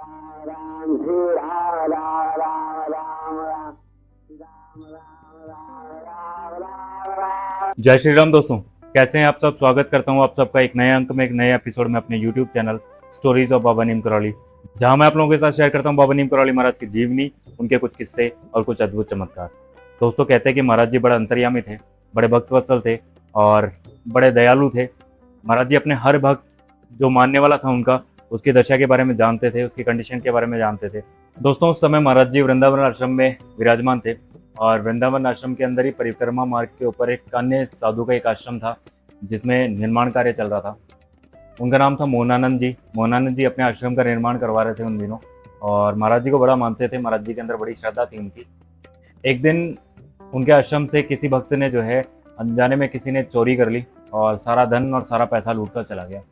राम श्री राम राम राम राम राम जय श्री राम दोस्तों, कैसे हैं आप सब। स्वागत करता हूं आप सबका एक नए अंक में, एक नए एपिसोड में अपने यूट्यूब चैनल स्टोरीज ऑफ बाबा नीम करौली, जहां मैं आप लोगों के साथ शेयर करता हूं बाबा नीम करौली महाराज की जीवनी, उनके कुछ किस्से और कुछ अद्भुत चमत्कार। दोस्तों, कहते हैं कि महाराज जी बड़े अंतर्यामी थे, बड़े भक्तवत्सल थे और बड़े दयालु थे। महाराज जी अपने हर भक्त जो मानने वाला था उनका, उसकी दशा के बारे में जानते थे, उसकी कंडीशन के बारे में जानते थे। दोस्तों, उस समय महाराज जी वृंदावन आश्रम में विराजमान थे और वृंदावन आश्रम के अंदर ही परिक्रमा मार्ग के ऊपर एक अन्य साधु का एक आश्रम था जिसमें निर्माण कार्य चल रहा था। उनका नाम था मोहनानंद जी। मोहनानंद जी अपने आश्रम का निर्माण करवा रहे थे उन दिनों और महाराज जी को बड़ा मानते थे। महाराज जी के अंदर बड़ी श्रद्धा थी उनकी। एक दिन उनके आश्रम से किसी भक्त ने जो है अनजाने में किसी ने चोरी कर ली और सारा धन और सारा पैसा लूट कर चला गया।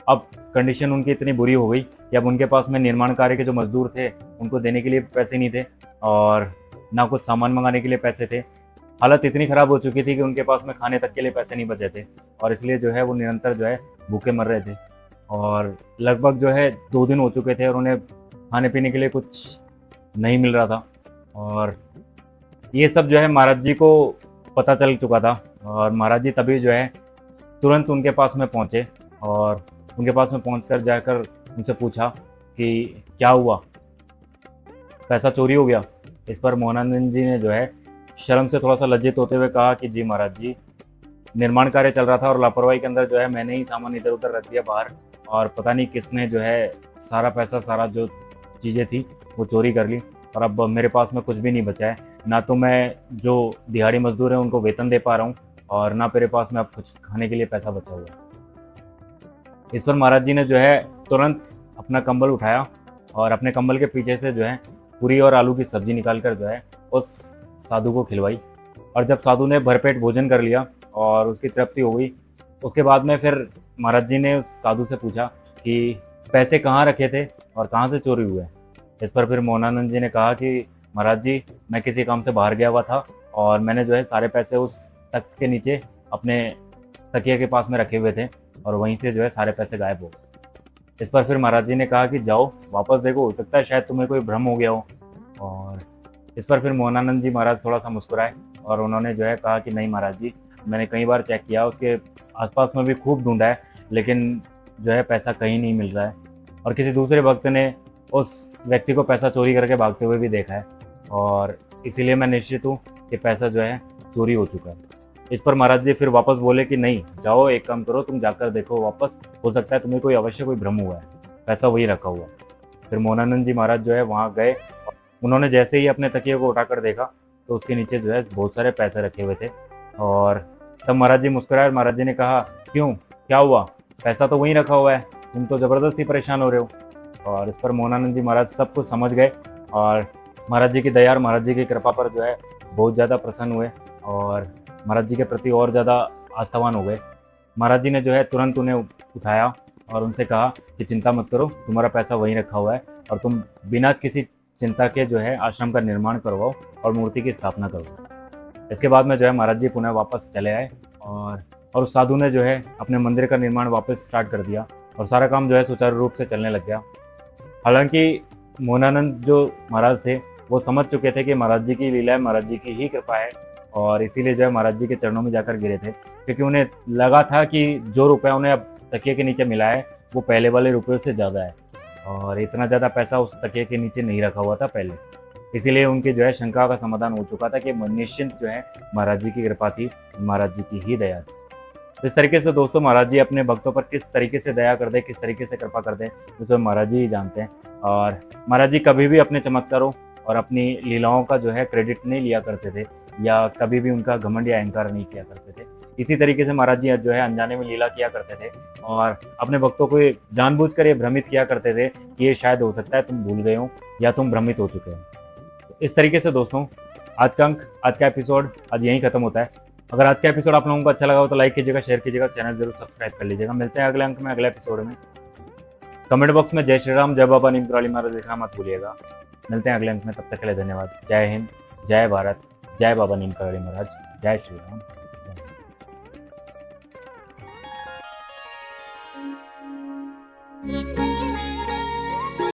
अब कंडीशन उनकी इतनी बुरी हो गई कि अब उनके पास में निर्माण कार्य के जो मजदूर थे उनको देने के लिए पैसे नहीं थे और ना कुछ सामान मंगाने के लिए पैसे थे। हालत इतनी ख़राब हो चुकी थी कि उनके पास में खाने तक के लिए पैसे नहीं बचे थे और इसलिए जो है वो निरंतर जो है भूखे मर रहे थे और लगभग जो है 2 दिन हो चुके थे और उन्हें खाने पीने के लिए कुछ नहीं मिल रहा था। और ये सब जो है महाराज जी को पता चल चुका था और महाराज जी तभी जो है तुरंत उनके पास में पहुँचे और उनके पास में पहुँच जाकर उनसे पूछा कि क्या हुआ, पैसा चोरी हो गया। इस पर मोहनानंद जी ने जो है शर्म से थोड़ा सा लज्जित होते हुए कहा कि जी महाराज जी, निर्माण कार्य चल रहा था और लापरवाही के अंदर जो है मैंने ही सामान इधर उधर रख दिया बाहर और पता नहीं किसने जो है सारा पैसा, सारा जो चीज़ें थी वो चोरी कर ली और अब मेरे पास में कुछ भी नहीं बचा है। ना तो मैं जो दिहाड़ी मजदूर हैं उनको वेतन दे पा रहा हूँ और ना मेरे पास में अब कुछ खाने के लिए पैसा बचा हुआ है। इस पर महाराज जी ने जो है तुरंत अपना कंबल उठाया और अपने कंबल के पीछे से जो है पूरी और आलू की सब्जी निकाल कर जो है उस साधु को खिलवाई। और जब साधु ने भरपेट भोजन कर लिया और उसकी तृप्ति हो गई, उसके बाद में फिर महाराज जी ने उस साधु से पूछा कि पैसे कहाँ रखे थे और कहाँ से चोरी हुए। इस पर फिर मोहनानंद जी ने कहा कि महाराज जी, मैं किसी काम से बाहर गया हुआ था और मैंने जो है सारे पैसे उस तख्त के नीचे अपने तकिए के पास में रखे हुए थे और वहीं से जो है सारे पैसे गायब हो गए। इस पर फिर महाराज जी ने कहा कि जाओ वापस देखो, हो सकता है शायद तुम्हें कोई भ्रम हो गया हो। और इस पर फिर मोहनानंद जी महाराज थोड़ा सा मुस्कुराए और उन्होंने जो है कहा कि नहीं महाराज जी, मैंने कई बार चेक किया, उसके आसपास में भी खूब ढूंढा है, लेकिन जो है पैसा कहीं नहीं मिल रहा है। और किसी दूसरे भक्त ने उस व्यक्ति को पैसा चोरी करके भागते हुए भी देखा है और इसीलिए मैं निश्चित हूँ कि पैसा जो है चोरी हो चुका है। इस पर महाराज जी फिर वापस बोले कि नहीं, जाओ एक काम करो, तुम जाकर देखो वापस, हो सकता है तुम्हें कोई अवश्य कोई भ्रम हुआ है, पैसा वही रखा हुआ है। फिर मोहनानंद जी महाराज जो है वहाँ गए। उन्होंने जैसे ही अपने तकिए को उठाकर देखा तो उसके नीचे जो है बहुत सारे पैसे रखे हुए थे और तब महाराज जी मुस्कुराए और महाराज जी ने कहा, क्यों, क्या हुआ, पैसा तो वहीं रखा हुआ है, तुम तो ज़बरदस्ती परेशान हो रहे हो। और इस पर मोहनानंद जी महाराज सब कुछ समझ गए और महाराज जी की दया और महाराज जी की कृपा पर जो है बहुत ज़्यादा प्रसन्न हुए और महाराज जी के प्रति और ज़्यादा आस्थावान हो गए। महाराज जी ने जो है तुरंत उन्हें उठाया और उनसे कहा कि चिंता मत करो, तुम्हारा पैसा वहीं रखा हुआ है और तुम बिना किसी चिंता के जो है आश्रम का निर्माण करवाओ और मूर्ति की स्थापना करो। इसके बाद में जो है महाराज जी पुनः वापस चले आए और उस साधु ने जो है अपने मंदिर का निर्माण वापस स्टार्ट कर दिया और सारा काम जो है सुचारू रूप से चलने लग गया। हालांकि मोहनानंद जो महाराज थे वो समझ चुके थे कि महाराज जी की लीला है, महाराज जी की ही कृपा है और इसीलिए जो है महाराज जी के चरणों में जाकर गिरे थे, क्योंकि उन्हें लगा था कि जो रुपया उन्हें अब तकिए के नीचे मिला है वो पहले वाले रुपयों से ज़्यादा है और इतना ज़्यादा पैसा उस तकिए के नीचे नहीं रखा हुआ था पहले। इसीलिए उनकी जो है शंका का समाधान हो चुका था कि निश्चिंत जो है महाराज जी की कृपा थी, महाराज जी की ही दया थी। तो इस तरीके से दोस्तों महाराज जी अपने भक्तों पर किस तरीके से दया कर दे, किस तरीके से कृपा कर दे, उसमें महाराज जी ही जानते हैं। और महाराज जी कभी भी अपने चमत्कारों और अपनी लीलाओं का जो है क्रेडिट नहीं लिया करते थे या कभी भी उनका घमंड या अहंकार नहीं किया करते थे। इसी तरीके से महाराज जी जो है अनजाने में लीला किया करते थे और अपने भक्तों को जानबूझकर ये भ्रमित किया करते थे कि ये शायद हो सकता है तुम भूल गए हो या तुम भ्रमित हो चुके हो। इस तरीके से दोस्तों आज का अंक, आज का एपिसोड आज यहीं खत्म होता है। अगर आज का एपिसोड आप लोगों को अच्छा लगा हो तो लाइक कीजिएगा, शेयर कीजिएगा, चैनल जरूर सब्सक्राइब कर लीजिएगा। मिलते हैं अगले अंक में, अगले एपिसोड में। कमेंट बॉक्स में जय श्री राम, जय बाबा नीम करौली महाराज लिखना मत भूलिएगा। मिलते हैं अगले अंक में, तब तक के लिए धन्यवाद। जय हिंद, जय भारत, जय बाबा नीम करौली महाराज, जय श्री राम।